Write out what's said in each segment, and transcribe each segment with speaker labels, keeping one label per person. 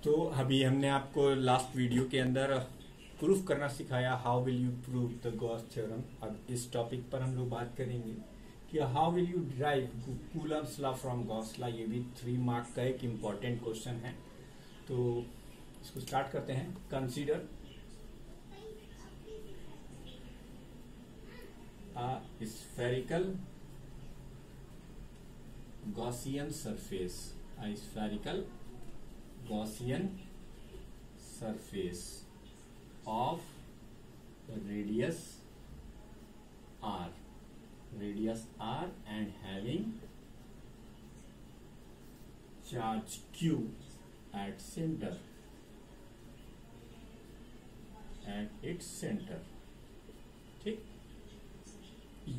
Speaker 1: तो अभी हमने आपको लास्ट वीडियो के अंदर प्रूफ करना सिखाया, how will you prove the Gauss theorem. अब इस टॉपिक पर हम लोग बात करेंगे कि how will you derive Coulomb's law from Gauss law. ये भी 3 मार्क का एक इम्पॉर्टेंट क्वेश्चन है। तो इसको स्टार्ट करते हैं। Consider a spherical Gaussian surface, a spherical Gaussian surface of radius r and having charge q at its center। ठीक,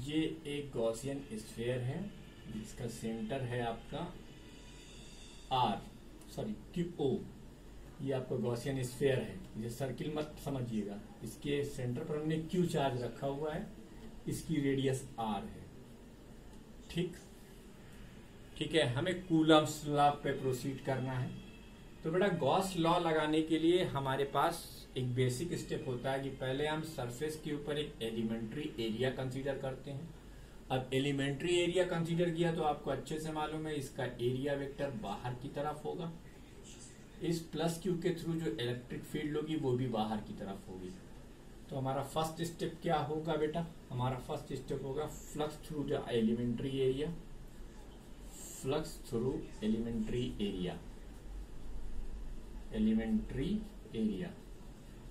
Speaker 1: ये एक गॉसियन स्फीयर है जिसका सेंटर है आपका क्यू। ये आपका गॉसियन स्फीयर है, ये सर्किल मत समझिएगा। इसके सेंटर पर हमने क्यू चार्ज रखा हुआ है, इसकी रेडियस आर है। ठीक है, हमें कूलम्स लॉ पे प्रोसीड करना है। तो बेटा गॉस लॉ लगाने के लिए हमारे पास एक बेसिक स्टेप होता है कि पहले हम सरफेस के ऊपर एक एलिमेंट्री एरिया कंसीडर करते हैं। अब एलिमेंट्री एरिया कंसीडर किया तो आपको अच्छे से मालूम है इसका एरिया वेक्टर बाहर की तरफ होगा। इस प्लस क्यू के थ्रू जो इलेक्ट्रिक फील्ड होगी वो भी बाहर की तरफ होगी। तो हमारा फर्स्ट स्टेप क्या होगा बेटा? हमारा फर्स्ट स्टेप होगा flux through the elementary area. Flux through elementary area.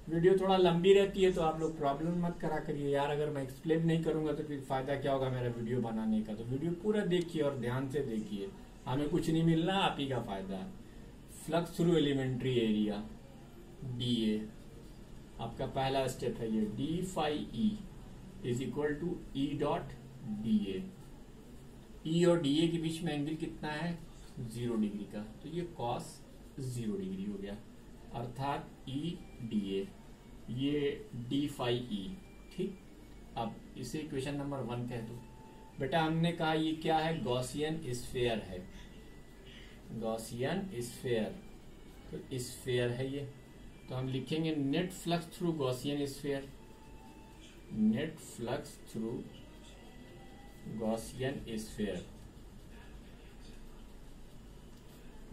Speaker 1: Video थोड़ा लंबी रहती है तो आप लोग प्रॉब्लम मत करा करिए यार। अगर मैं एक्सप्लेन नहीं करूंगा तो फिर फायदा क्या होगा मेरा वीडियो बनाने का। तो वीडियो पूरा देखिए और ध्यान से देखिए, हमें कुछ नहीं मिलना, आप ही का फायदा है। Flux through elementary area dA, आपका पहला स्टेप है ये। D phi E is equal to E dot d A. E और डी ए के बीच में एंगल कितना है? 0 डिग्री का। तो ये कॉस 0 डिग्री हो गया, अर्थात ई डी ए, ये डी फाई ई। ठीक, अब इसे इक्वेशन नंबर 1 कह दो। बेटा हमने कहा ये क्या है? गॉसियन स्फीयर है। गॉसियन स्फीयर, तो स्फीयर है ये। तो हम लिखेंगे net flux through Gaussian sphere. Net flux through Gaussian sphere.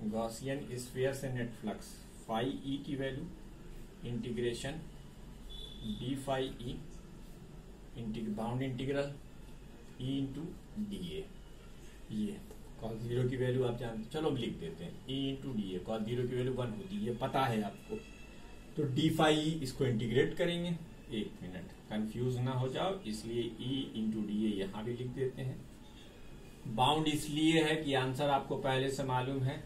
Speaker 1: Gaussian sphere से नेट फ्लक्स फाई ई की value integration D phi E bound integral E into D A. ये कॉस 0 की वैल्यू आप जानते, चलो अब लिख देते हैं ई इंटू डी ए। कॉस 0 की वैल्यू 1 होती है, पता है आपको। तो डी फाई ई इसको इंटीग्रेट करेंगे। 1 मिनट, कंफ्यूज ना हो जाओ, इसलिए ई इंटू डी ए यहां भी लिख देते हैं। बाउंड इसलिए है कि आंसर आपको पहले से मालूम है,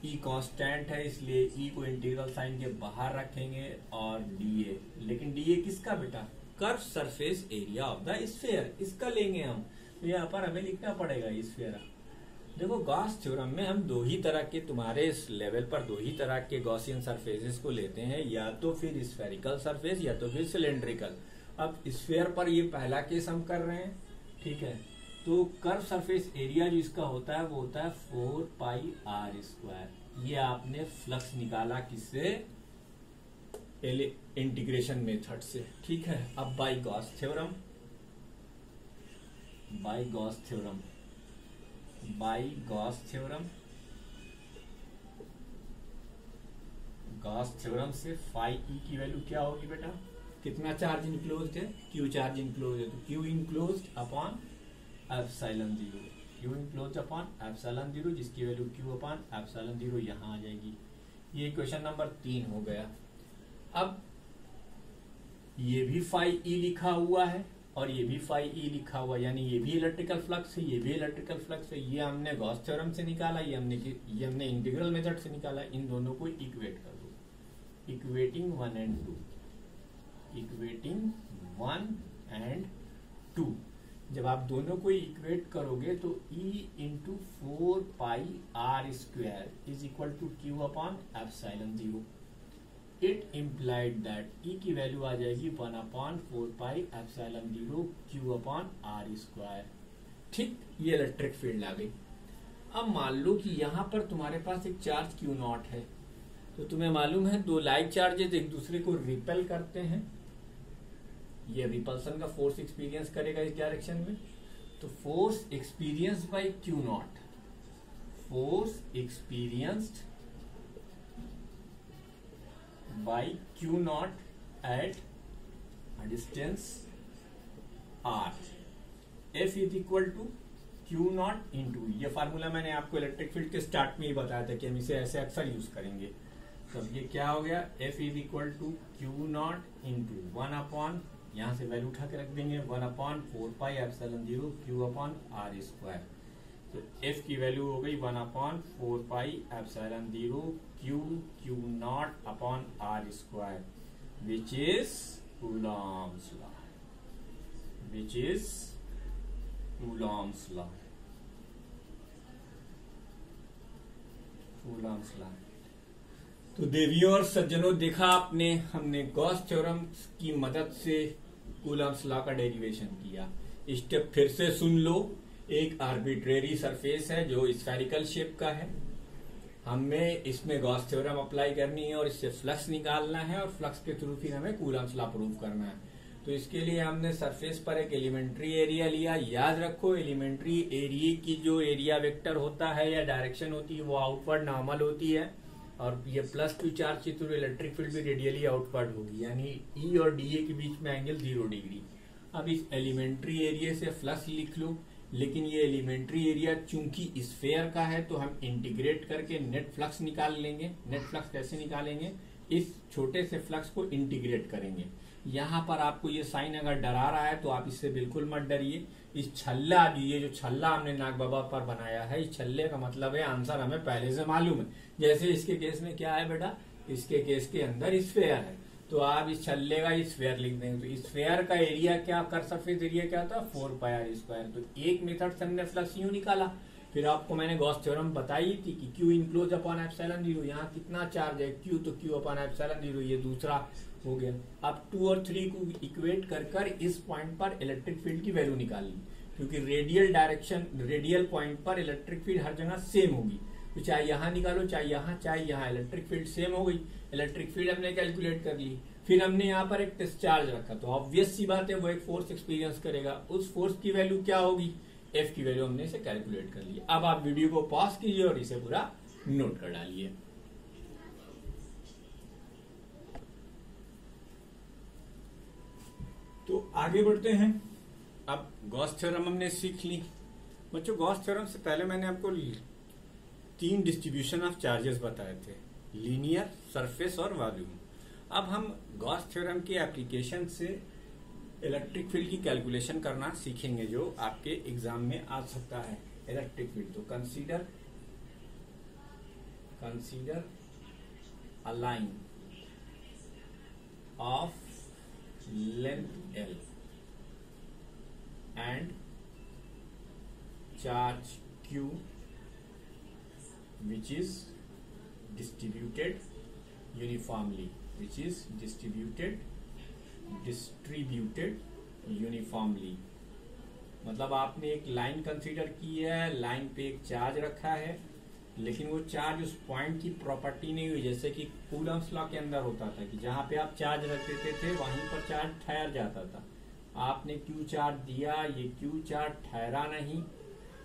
Speaker 1: ई कांस्टेंट है इसलिए ई को इंटीग्रल साइन के बाहर रखेंगे और डीए। लेकिन डीए किसका बेटा? Curve surface area of the sphere, इसका लेंगे हम। तो यहाँ पर हमें लिखना पड़ेगा स्फीयर। देखो गॉस थ्योरम में हम 2 ही तरह के, तुम्हारे इस लेवल पर 2 ही तरह के गॉसियन सरफेसेस को लेते हैं, या तो फिर स्फेरिकल सरफेस या तो फिर सिलेंड्रिकल। अब स्फीयर पर ये पहला केस हम कर रहे हैं। ठीक है, तो कर्व सरफेस एरिया जो इसका होता है वो होता है 4 पाई आर स्क्वायर। ये आपने फ्लक्स निकाला किससे? इंटीग्रेशन मेथड से। ठीक है, अब बाय गॉस थ्योरम से फाई ई की वैल्यू क्या होगी बेटा? कितना चार्ज इनक्लोज्ड है? क्यू चार्ज इनक्लोज है, तो Q enclosed upon epsilon 0। Q enclosed upon epsilon 0, जिसकी वैल्यू क्यू अपॉन एप्सिलॉन 0 यहां आ जाएगी। ये क्वेश्चन नंबर 3 हो गया। अब ये भी फाई ई लिखा हुआ है और ये भी फाई ई लिखा हुआ है, यानी ये भी इलेक्ट्रिकल फ्लक्स है, ये भी इलेक्ट्रिकल फ्लक्स है। ये हमने गॉस थ्योरम से निकाला, ये हमने इंटीग्रल मेथड से निकाला। इन दोनों को इक्वेट कर दो। Equating 1 and 2। जब आप दोनों को इक्वेट करोगे तो E into 4 pi R square is equal to Q upon epsilon 0। It implied that E की वैल्यू आ जाएगी 1 upon 4 pi epsilon 0 Q upon R square. ठीक, ये इलेक्ट्रिक फील्ड आ गई। अब मान लो कि यहां पर तुम्हारे पास एक चार्ज Q0 है। तो तुम्हें मालूम है दो लाइक चार्जेस एक दूसरे को रिपेल करते हैं, ये रिपल्सन का फोर्स एक्सपीरियंस करेगा इस डायरेक्शन में। तो force experience by Q naught, force experienced by Q naught at distance r, F is equal to Q naught into, ये फार्मूला मैंने आपको इलेक्ट्रिक फील्ड के स्टार्ट में ही बताया था कि हम इसे ऐसे अक्सर यूज करेंगे। तो ये क्या हो गया, F is equal to Q naught into 1 upon, यहां से वैल्यू उठा के रख देंगे 1 upon 4 pi epsilon 0 Q upon R square. तो F की वैल्यू हो गई 1 upon 4 pi epsilon 0 Q naught upon R square, which is Coulomb's law, which is Coulomb's law. Coulomb's law. तो देवियों और सज्जनों, देखा आपने, हमने गॉस थ्योरम की मदद से कूलम्स लॉ का डेरिवेशन किया। स्टेप फिर से सुन लो। एक आर्बिट्रेरी सरफेस है जो स्फेरिकल शेप का है, हमें इसमें गॉस थ्योरम अप्लाई करनी है और इससे फ्लक्स निकालना है और फ्लक्स के थ्रू फिर हमें कूलम्स लॉ प्रूव करना है। तो इसके लिए हमने सरफेस पर एक एलिमेंट्री एरिया लिया। याद रखो, एलिमेंट्री एरिया की जो एरिया वेक्टर होता है या डायरेक्शन होती है वो आउटवर्ड नॉर्मल होती है, और ये +2 चार्ज के थ्रू इलेक्ट्रिक फील्ड भी रेडियली आउटवर्ड होगी, यानी ई और डीए के बीच में एंगल 0 डिग्री। अब इस एलिमेंट्री एरिया से फ्लक्स लिख लो, लेकिन ये एलिमेंट्री एरिया चूंकि स्फेयर का है तो हम इंटीग्रेट करके नेट फ्लक्स निकाल लेंगे। नेट फ्लक्स कैसे निकालेंगे, इस छोटे से फ्लक्स को इंटीग्रेट करेंगे। यहाँ पर आपको ये साइन अगर डरा रहा है तो आप इससे बिल्कुल मत डरिए। इस छल्ला, ये जो छल्ला हमने नाग बाबा पर बनाया है, इस छल्ले का मतलब है आंसर हमें पहले से मालूम है। जैसे इसके केस में क्या है बेटा, इसके केस के अंदर स्फेयर है, तो आप इस छल्ले का स्फेयर लिख देंगे। तो स्फेयर का एरिया क्या, कर सरफेस एरिया क्या था, 4 पाई आर स्क्वायर। तो एक मेथड से हमने फ्लक्स यूं निकाला। फिर आपको मैंने गॉस थ्योरम बताई थी कि Q इनक्लोज अपॉन एप्सिलॉन 0, यहाँ कितना चार्ज है Q, तो Q अपॉन एप्सिलॉन 0, ये दूसरा हो गया। अब 2 और 3 को इक्वेट कर इस पॉइंट पर इलेक्ट्रिक फील्ड की वैल्यू निकाल ली, क्योंकि रेडियल डायरेक्शन, रेडियल पॉइंट पर इलेक्ट्रिक फील्ड हर जगह सेम होगी। तो चाहे यहाँ निकालो चाहे यहाँ इलेक्ट्रिक फील्ड सेम हो गई। इलेक्ट्रिक फील्ड हमने कैलकुलेट कर ली। फिर हमने यहाँ पर एक डिस्चार्ज रखा, तो ऑब्वियस सी बात है वो एक फोर्स एक्सपीरियंस करेगा। उस फोर्स की वैल्यू क्या होगी, F की वैल्यू हमने इसे कैलकुलेट कर ली। अब आप वीडियो को पॉज कीजिए और इसे पूरा नोट कर डालिए। तो आगे बढ़ते हैं। अब गॉस थ्योरम हमने सीख ली। बच्चों, गॉस थ्योरम से पहले मैंने आपको 3 डिस्ट्रीब्यूशन ऑफ चार्जेस बताए थे, लीनियर, सरफेस और वॉल्यूम। अब हम गॉस थ्योरम की एप्लीकेशन से इलेक्ट्रिक फील्ड की कैलकुलेशन करना सीखेंगे, जो आपके एग्जाम में आ सकता है। इलेक्ट्रिक फील्ड, तो consider a line of length L and charge Q which is distributed uniformly, मतलब आपने एक लाइन कंसीडर की है, लाइन पे एक चार्ज रखा है, लेकिन वो चार्ज उस पॉइंट की प्रॉपर्टी नहीं हुई। जैसे कि कूलम्स लॉ के अंदर होता था कि जहां पे आप चार्ज रख देते थे वहीं पर चार्ज ठहर जाता था। आपने क्यू चार्ज दिया, ये क्यू चार्ज ठहरा नहीं,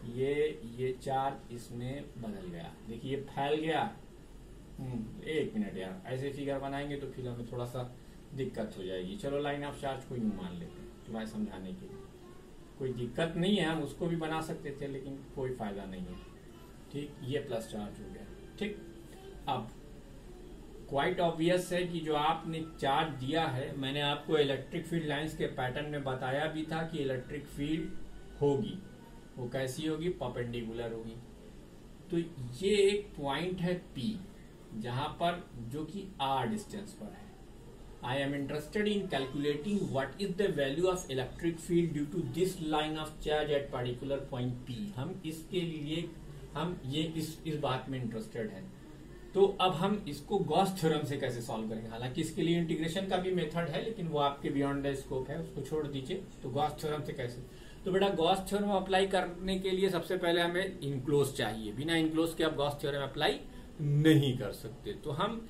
Speaker 1: ये चार्ज इसमें बदल गया। देखिए ये फैल गया। 1 मिनट यार, ऐसे फिगर बनाएंगे तो फिर हमें थोड़ा सा दिक्कत हो जाएगी। चलो लाइन ऑफ चार्ज को यूं मान लेते हैं तुम्हारे समझाने के लिए। कोई दिक्कत नहीं है, हम उसको भी बना सकते थे, लेकिन कोई फायदा नहीं है। ठीक, ये प्लस चार्ज हो गया। ठीक, अब क्वाइट ऑब्वियस है कि जो आपने चार्ज दिया है, मैंने आपको इलेक्ट्रिक फील्ड लाइंस के पैटर्न में बताया भी था कि इलेक्ट्रिक फील्ड होगी, वो कैसी होगी, परपेंडिकुलर होगी। तो ये एक पॉइंट है P, जहां पर, जो कि R डिस्टेंस पर है। I am interested in calculating what is the value of electric field due to this line of charge at particular point P। हम इसके लिए इस बात में इंटरेस्टेड है। तो अब हम इसको गॉस थ्योरम से कैसे सॉल्व करेंगे। हालांकि इसके लिए इंटीग्रेशन का भी मेथड है, लेकिन वो आपके बियॉन्ड द स्कोप है, उसको छोड़ दीजिए। तो गॉस थ्योरम से कैसे, तो बेटा गॉस थ्योरम अप्लाई करने के लिए सबसे पहले हमें इनक्लोज चाहिए। बिना इनक्लोज के आप गॉस थ्योरम अप्लाई नहीं कर सकते। तो हम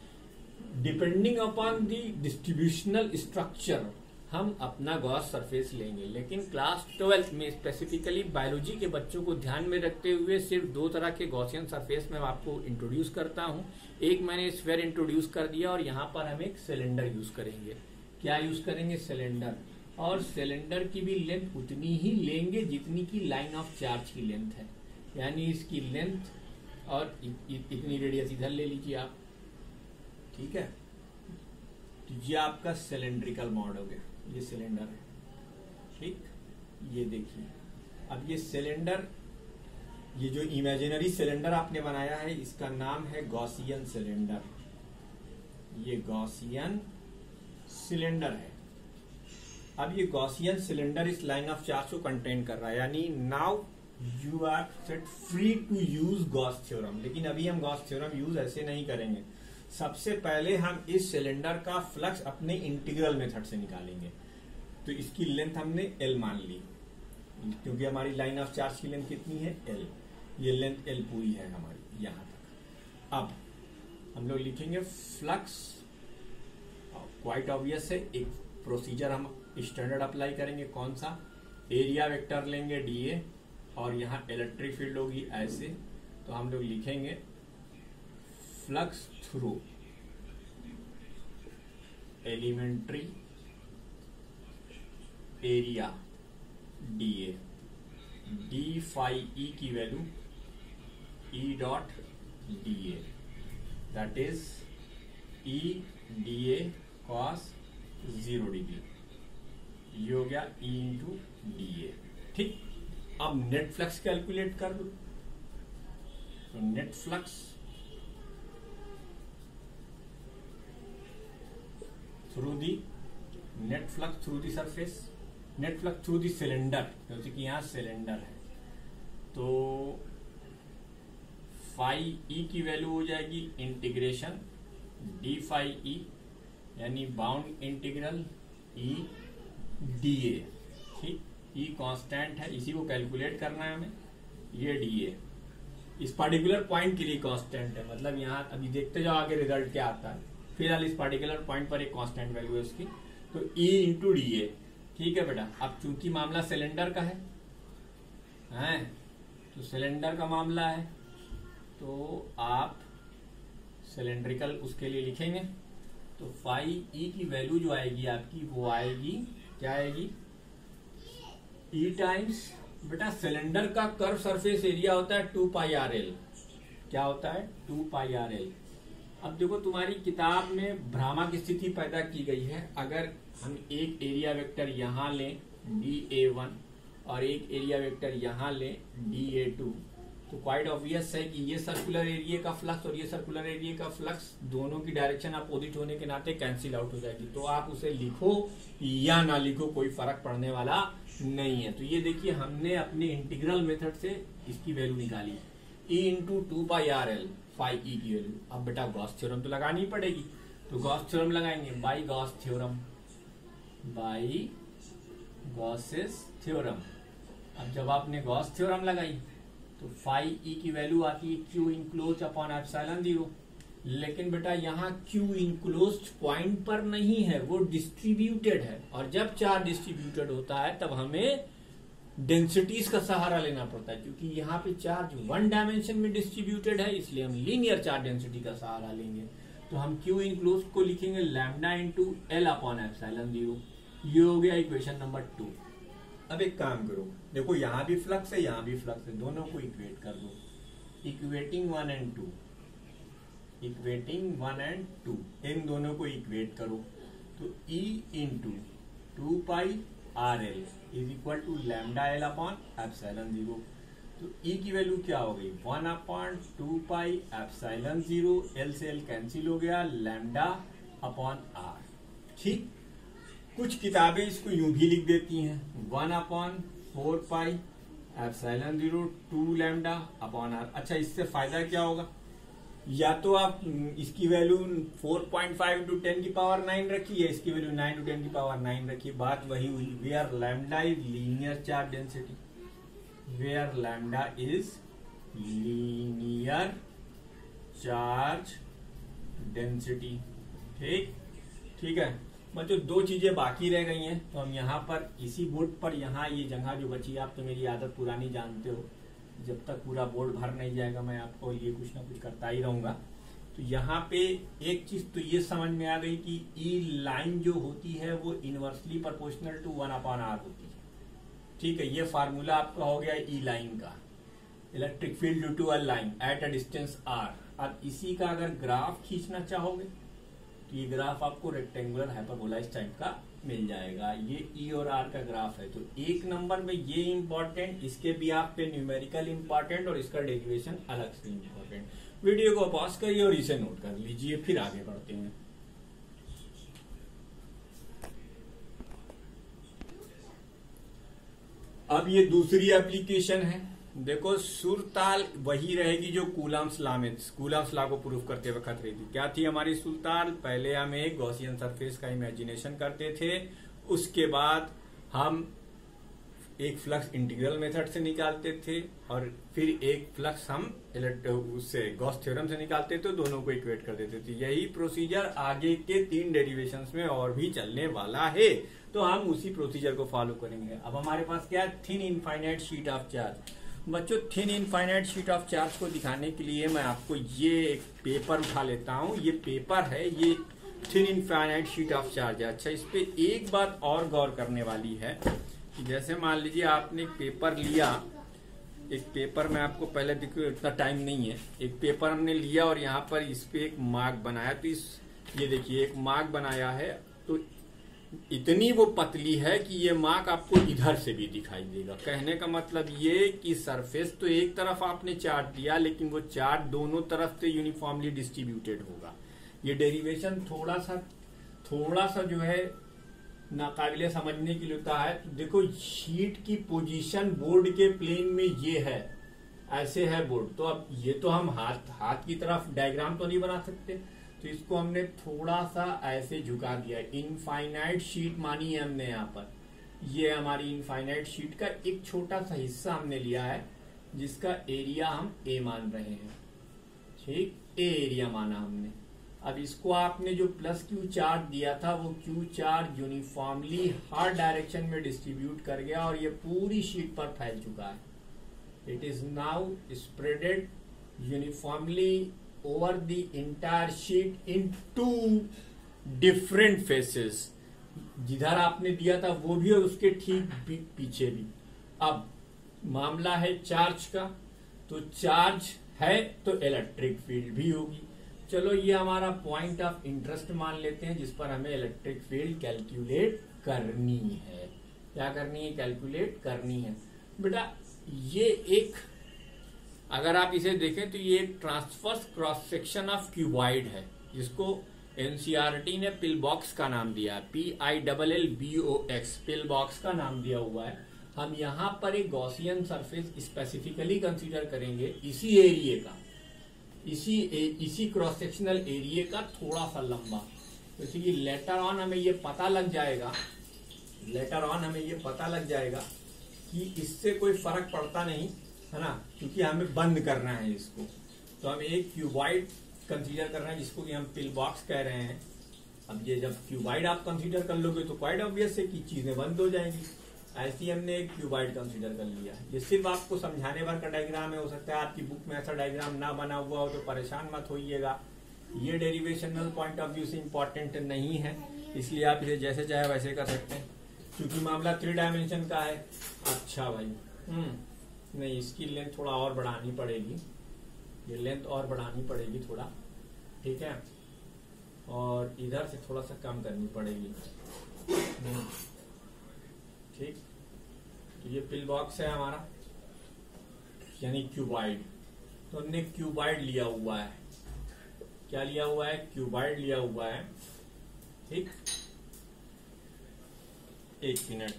Speaker 1: depending upon the distributional structure हम अपना गॉस सरफेस लेंगे, लेकिन क्लास 12th में स्पेसिफिकली बायोलॉजी के बच्चों को ध्यान में रखते हुए सिर्फ दो तरह के गॉसियन सरफेस में आपको इंट्रोड्यूस करता हूं। एक मैंने स्फीयर इंट्रोड्यूस कर दिया और यहाँ पर हम एक सिलेंडर यूज करेंगे। क्या यूज करेंगे? सिलेंडर। और सिलेंडर की भी लेंथ उतनी ही लेंगे जितनी की लाइन ऑफ चार्ज की लेंथ है, यानी इसकी लेंथ और इतनी रेडियस इधर ले लीजिए आप, ठीक है। तो ये आपका सिलेंड्रिकल मॉड हो गया, ये सिलेंडर है, ठीक। ये देखिए, अब ये सिलेंडर, ये जो इमेजिनरी सिलेंडर आपने बनाया है इसका नाम है गॉसियन सिलेंडर। ये गॉसियन सिलेंडर है। अब ये गॉसियन सिलेंडर इस लाइन ऑफ चार्ज को कंटेन कर रहा है, यानी now you are set free to use Gauss theorem. लेकिन अभी हम गॉस थ्योरम यूज ऐसे नहीं करेंगे। सबसे पहले हम इस सिलेंडर का फ्लक्स अपने इंटीग्रल मेथड से निकालेंगे। तो इसकी लेंथ हमने L मान ली, क्योंकि हमारी लाइन ऑफ चार्ज की लेंथ कितनी है? L। ये लेंथ L पूरी है हमारी यहां तक। अब हम लोग लिखेंगे फ्लक्स, क्वाइट ऑब्वियस है, एक प्रोसीजर हम स्टैंडर्ड अप्लाई करेंगे। कौन सा? एरिया वेक्टर लेंगे dA और यहां इलेक्ट्रिक फील्ड होगी ऐसे। तो हम लोग लिखेंगे flux through elementary area dA, d phi E की वैल्यू E डॉट dA, that is E dA cos 0 degree. ये हो गया E इंटू dA, ठीक। अब नेट फ्लक्स कैलकुलेट कर दो। तो net flux through the net flux through the surface, net flux through the cylinder, जैसे कि यहां सिलेंडर है, तो फाई ई की वैल्यू हो जाएगी इंटीग्रेशन डी फाई ई, यानी बाउंड इंटीग्रल ई dA, ठीक। ई कांस्टेंट है, इसी को कैलकुलेट करना है हमें। ये dA इस पर्टिकुलर पॉइंट के लिए कांस्टेंट है, मतलब यहां अभी देखते जाओ आगे रिजल्ट क्या आता है। फिलहाल इस पर्टिकुलर पॉइंट पर एक कांस्टेंट वैल्यू है उसकी, तो E इंटू dA, ठीक है बेटा। अब चूंकि मामला सिलेंडर का है तो सिलेंडर का मामला है, तो आप सिलेंड्रिकल उसके लिए लिखेंगे। तो फाई E की वैल्यू जो आएगी आपकी, वो आएगी, क्या आएगी? E टाइम्स, बेटा सिलेंडर का कर्व सरफेस एरिया होता है 2 पाई RL। क्या होता है? 2 पाई RL। अब देखो तुम्हारी किताब में भ्रामक स्थिति पैदा की गई है। अगर हम एक एरिया वेक्टर यहां लें dA1 और एक एरिया वेक्टर यहां लें dA2, तो क्वाइट ऑब्वियस है कि ये सर्कुलर एरिया का फ्लक्स और ये सर्कुलर एरिया का फ्लक्स दोनों की डायरेक्शन अपोजिट होने के नाते कैंसिल आउट हो जाएगी। तो आप उसे लिखो या ना लिखो, कोई फर्क पड़ने वाला नहीं है। तो ये देखिए, हमने अपने इंटीग्रल मेथड से इसकी वैल्यू निकाली, E into 2 pi RL phi E की वैल्यू। अब बेटा गॉस थ्योरम तो लगानी पड़ेगी, तो गॉस थ्योरम लगाएंगे, by Gauss theorem, by Gauss's theorem. अब जब आपने गॉस थ्योरम लगाई तो फाई E की वैल्यू आती है Q इनक्लोज अपॉन एप्सिलॉन 0। लेकिन बेटा यहाँ Q इनक्लोज्ड पॉइंट पर नहीं है, वो डिस्ट्रीब्यूटेड है, और जब चार्ज डिस्ट्रीब्यूटेड होता है तब हमें डेंसिटीज का सहारा लेना पड़ता है। क्योंकि यहाँ पे चार्ज 1 डायमेंशन में डिस्ट्रीब्यूटेड है, इसलिए हम लीनियर चार्ज डेंसिटी का सहारा लेंगे। तो हम Q इनक्लोज को लिखेंगे lambda into L upon epsilon 0। ये हो गया इक्वेशन नंबर 2। अब एक काम करो, देखो यहां भी फ्लक्स है, यहां भी फ्लक्स है, दोनों को इक्वेट कर दो। इक्वेटिंग 1 एंड 2, इक्वेटिंग 1 एंड 2, इन दोनों को इक्वेट करो। तो E into 2 pi RL is equal to lambda L upon epsilon 0। तो E की वैल्यू क्या हो गई? 1 अपॉन 2 पाई एप्सिलॉन 0, L से L कैंसिल हो गया, लैम्डा अपॉन R, ठीक। कुछ किताबें इसको यूं भी लिख देती हैं, 1 upon 4 pi epsilon 0 2 lambda upon R। अच्छा, इससे फायदा क्या होगा? या तो आप इसकी वैल्यू 4.5 इंटू 10 की पावर 9 रखिए, इसकी वैल्यू 9 इंटू 10 की पावर 9 रखिए, बात वही हुई। Where lambda is linear charge density, where lambda is linear charge density, ठीक है बच्चों, दो चीजें बाकी रह गई हैं, तो हम यहाँ पर इसी बोर्ड पर यहाँ ये जगह जो बची, आप तो मेरी आदत पुरानी जानते हो, जब तक पूरा बोर्ड भर नहीं जाएगा मैं आपको ये कुछ ना कुछ करता ही रहूंगा। तो यहाँ पे एक चीज तो ये समझ में आ गई कि ई लाइन जो होती है वो इनवर्सली प्रोपोर्शनल टू 1/r होती है। ठीक है, ये फार्मूला आपका हो गया ई लाइन का, electric field due to a line at a distance r। अब इसी का अगर ग्राफ खींचना चाहोगे तो ये ग्राफ आपको रेक्टेंगुलर हाइपरबोलाइज टाइप का मिल जाएगा। ये ई और आर का ग्राफ है। तो एक नंबर में ये इंपॉर्टेंट, इसके भी आप पे न्यूमेरिकल इंपॉर्टेंट और इसका डेरिवेशन अलग से इंपॉर्टेंट। वीडियो को पॉज करिए और इसे नोट कर लीजिए, फिर आगे बढ़ते हैं। अब ये दूसरी एप्लीकेशन है। देखो सुरताल वही रहेगी जो कूलम्स लॉ में, कूलम्स लॉ को प्रूफ करते वक्त रही थी। क्या थी हमारी सुरताल? पहले हम एक गॉसियन सरफेस का इमेजिनेशन करते थे, उसके बाद हम एक फ्लक्स इंटीग्रल मेथड से निकालते थे और फिर एक फ्लक्स हम उससे गॉस थ्योरम से निकालते थे, दोनों को इक्वेट कर देते थे। यही प्रोसीजर आगे के 3 डेरिवेशंस में और भी चलने वाला है, तो हम उसी प्रोसीजर को फॉलो करेंगे। अब हमारे पास क्या है? Thin infinite sheet of charge. बच्चों thin infinite sheet of charge को दिखाने के लिए मैं आपको ये एक पेपर उठा लेता हूं। ये पेपर है, ये thin infinite sheet of charge है। अच्छा, इस पे एक बात और गौर करने वाली है कि जैसे मान लीजिए आपने एक पेपर लिया, एक पेपर में आपको पहले देखो इतना टाइम नहीं है, एक पेपर हमने लिया और यहाँ पर इस पे एक मार्क बनाया। तो ये देखिए एक मार्क बनाया है, तो इतनी वो पतली है कि ये मार्क आपको इधर से भी दिखाई देगा। कहने का मतलब ये कि सरफेस तो एक तरफ आपने चार्ज दिया, लेकिन वो चार्ज दोनों तरफ से यूनिफॉर्मली डिस्ट्रीब्यूटेड होगा। ये डेरिवेशन थोड़ा सा जो है नाकाबिले समझने के लिए होता है। तो देखो शीट की पोजीशन बोर्ड के प्लेन में ये है, ऐसे है बोर्ड। तो अब ये तो हम हाथ की तरफ डायग्राम तो नहीं बना सकते, तो इसको हमने थोड़ा सा ऐसे झुका दिया। इनफाइनाइट शीट मानी है हमने यहाँ पर, ये हमारी इनफाइनाइट शीट का एक छोटा सा हिस्सा हमने लिया है, जिसका एरिया हम ए मान रहे हैं। ठीक, ए एरिया माना हमने। अब इसको आपने जो प्लस क्यू चार्ज दिया था, वो क्यू चार्ज यूनिफॉर्मली हर डायरेक्शन में डिस्ट्रीब्यूट कर गया और ये पूरी शीट पर फैल चुका है। It is now spreaded uniformly over the entire sheet in 2 different faces। जिधर आपने दिया था वो भी और उसके ठीक पीछे भी। अब मामला है चार्ज का, तो चार्ज है तो इलेक्ट्रिक फील्ड भी होगी। चलो ये हमारा पॉइंट ऑफ इंटरेस्ट मान लेते हैं, जिस पर हमें इलेक्ट्रिक फील्ड कैलकुलेट करनी है। क्या करनी है? कैलकुलेट करनी है। बेटा ये एक, अगर आप इसे देखें तो ये एक transverse cross section of cuboid है, जिसको एनसीईआरटी ने पिल बॉक्स का नाम दिया है। PILLBOX पिल बॉक्स का नाम दिया हुआ है। हम यहाँ पर एक गॉसियन सरफेस स्पेसिफिकली कंसीडर करेंगे, इसी एरिया का, इसी क्रॉस सेक्शनल एरिया का थोड़ा सा लंबा। तो इसलिए लेटर ऑन हमें ये पता लग जाएगा कि इससे कोई फर्क पड़ता नहीं है ना, क्योंकि हमें बंद करना है इसको। तो हम एक क्यूबॉइड कंसीडर कर रहे हैं, जिसको कि हम पिल बॉक्स कह रहे हैं। अब ये जब क्यूबॉइड आप कंसीडर कर लोगे तो क्वाइट ऑब्वियस है कि चीजें बंद हो जाएंगी। ऐसे ही हमने एक क्यूबॉइड कंसीडर कर लिया। ये सिर्फ आपको समझाने भर का डायग्राम है, हो सकता है आपकी बुक में ऐसा डायग्राम ना बना हुआ हो, तो परेशान मत होइएगा। ये डेरिवेशनल पॉइंट ऑफ व्यू से इंपॉर्टेंट नहीं है, इसलिए आप इसे जैसे चाहे वैसे कर सकते हैं, क्योंकि मामला 3 डायमेंशन का है। अच्छा भाई, नहीं, इसकी लेंथ थोड़ा और बढ़ानी पड़ेगी, ये लेंथ और बढ़ानी पड़ेगी थोड़ा, ठीक है, और इधर से थोड़ा सा कम करनी पड़ेगी। ठीक, तो ये पिल बॉक्स है हमारा, यानी क्यूबॉइड। तो हमने क्यूबॉइड लिया हुआ है। क्या लिया हुआ है? क्यूबॉइड लिया हुआ है। ठीक, एक मिनट,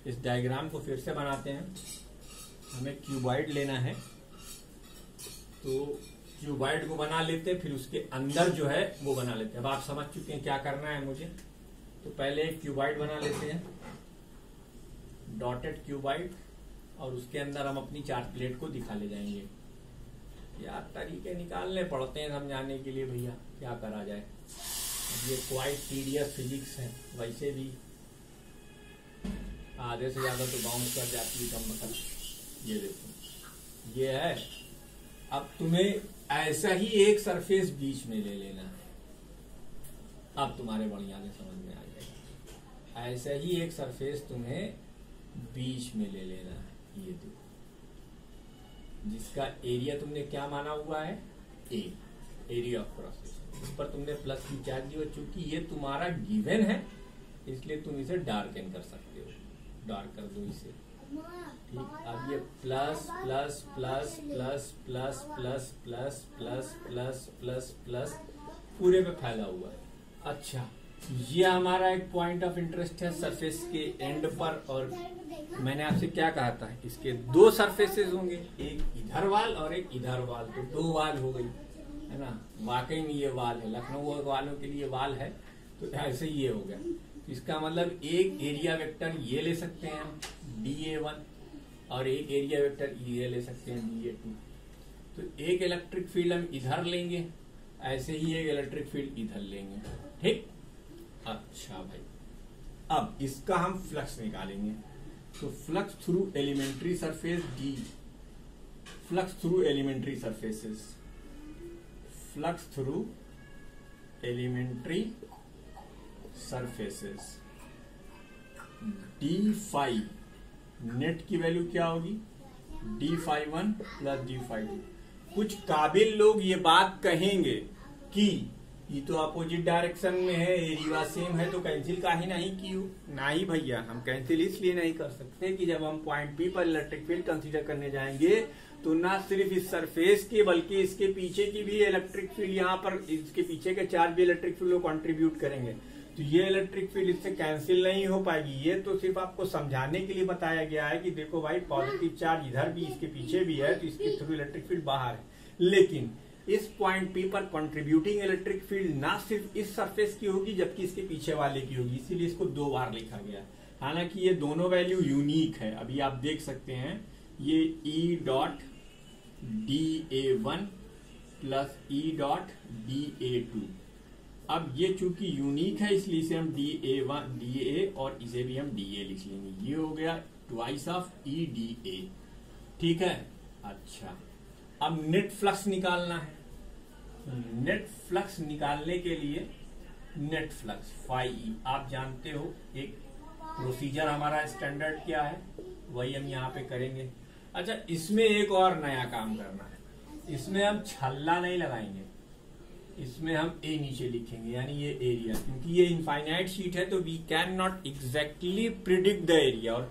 Speaker 1: इस डायग्राम को फिर से बनाते हैं। हमें क्यूबॉइड लेना है, तो क्यूबॉइड को बना लेते हैं, फिर उसके अंदर जो है वो बना लेते हैं। अब आप समझ चुके हैं क्या करना है मुझे। तो पहले एक क्यूबॉइड बना लेते हैं, डॉटेड क्यूबॉइड, और उसके अंदर हम अपनी चार्ज प्लेट को दिखा ले जाएंगे। यार तरीके निकालने पड़ते हैं समझाने के लिए भैया, क्या करा जाए। ये क्वाइट टीडियस फिजिक्स है, वैसे भी आधे से ज्यादा तो बाउंस कर जाती है कम बखत। ये देखो ये है। अब तुम्हें ऐसा ही एक सरफेस बीच में ले लेना है। अब तुम्हारे बढ़िया से समझ में आ जाएगा। ऐसा ही एक सरफेस तुम्हें बीच में ले लेना है। ये देखो जिसका एरिया तुमने क्या माना हुआ है, ए, एरिया ऑफ क्रॉस सेक्शन। इस पर तुमने प्लस की क्या दी, चूंकि ये तुम्हारा गिवन है इसलिए तुम इसे डार्कन कर सकते हो। डार्क कर दो इसे, ठीक। अब ये plus plus plus plus plus plus plus plus plus plus plus पूरे पे फैला हुआ है। अच्छा, ये हमारा एक पॉइंट ऑफ इंटरेस्ट है सरफेस के एंड पर। और मैंने आपसे क्या कहा था, इसके दो सरफेसेस होंगे, एक इधर वाल और एक इधर वाल, तो दो वाल हो गई है ना। वाकई में ये वाल है, लखनऊ वालों के लिए वाल है, तो ऐसे ही ये हो गया। इसका मतलब एक एरिया वेक्टर ये ले सकते हैं हम dA1 और एक एरिया वेक्टर ये ले सकते हैं dA2। तो एक इलेक्ट्रिक फील्ड हम इधर लेंगे, ऐसे ही एक इलेक्ट्रिक फील्ड इधर लेंगे, ठीक। अच्छा भाई, अब इसका हम फ्लक्स निकालेंगे। तो flux through elementary surface D, flux through elementary surfaces, flux through elementary surfaces d net की वैल्यू क्या होगी, d1 प्लस d2। कुछ काबिल लोग ये बात कहेंगे कि ये तो अपोजिट डायरेक्शन में है, एरिया सेम है, तो कैंसिल काहे नहीं की हो। नहीं भैया, हम कैंसिल इसलिए नहीं कर सकते कि जब हम पॉइंट P पर इलेक्ट्रिक फील्ड कंसीडर करने जाएंगे तो ना सिर्फ इस सरफेस की बल्कि इसके पीछे की भी इलेक्ट्रिक फील्ड, यहाँ पर इसके पीछे के चार्ज भी इलेक्ट्रिक फील्ड को कंट्रीब्यूट करेंगे। तो ये इलेक्ट्रिक फील्ड इससे कैंसिल नहीं हो पाएगी। ये तो सिर्फ आपको समझाने के लिए बताया गया है कि देखो भाई पॉजिटिव चार्ज इधर भी इसके पीछे भी है, तो इसके थ्रू इलेक्ट्रिक फील्ड बाहर है। लेकिन इस पॉइंट P पर कंट्रीब्यूटिंग इलेक्ट्रिक फील्ड ना सिर्फ इस सरफेस की होगी जबकि इसके पीछे वाले की होगी, इसीलिए इसको दो बार लिखा गया। हालांकि ये दोनों वैल्यू यूनिक है। अभी आप देख सकते हैं ये E dot dA1 plus E dot dA2। अब ये चूंकि यूनिक है इसलिए इसे हम dA1 dA और इसे भी हम dA लिख लेंगे। ये हो गया ट्वाइस ऑफ E dA, ठीक है। अच्छा, अब नेट फ्लक्स निकालना है। नेट फ्लक्स निकालने के लिए नेट फ्लक्स फाई, आप जानते हो एक प्रोसीजर हमारा स्टैंडर्ड क्या है, वही हम यहाँ पे करेंगे। अच्छा, इसमें एक और नया काम करना है। इसमें हम छल्ला नहीं लगाएंगे, इसमें हम ए नीचे लिखेंगे, यानी ये एरिया। क्योंकि ये इनफाइनाइट शीट है तो we can not exactly predict the area, और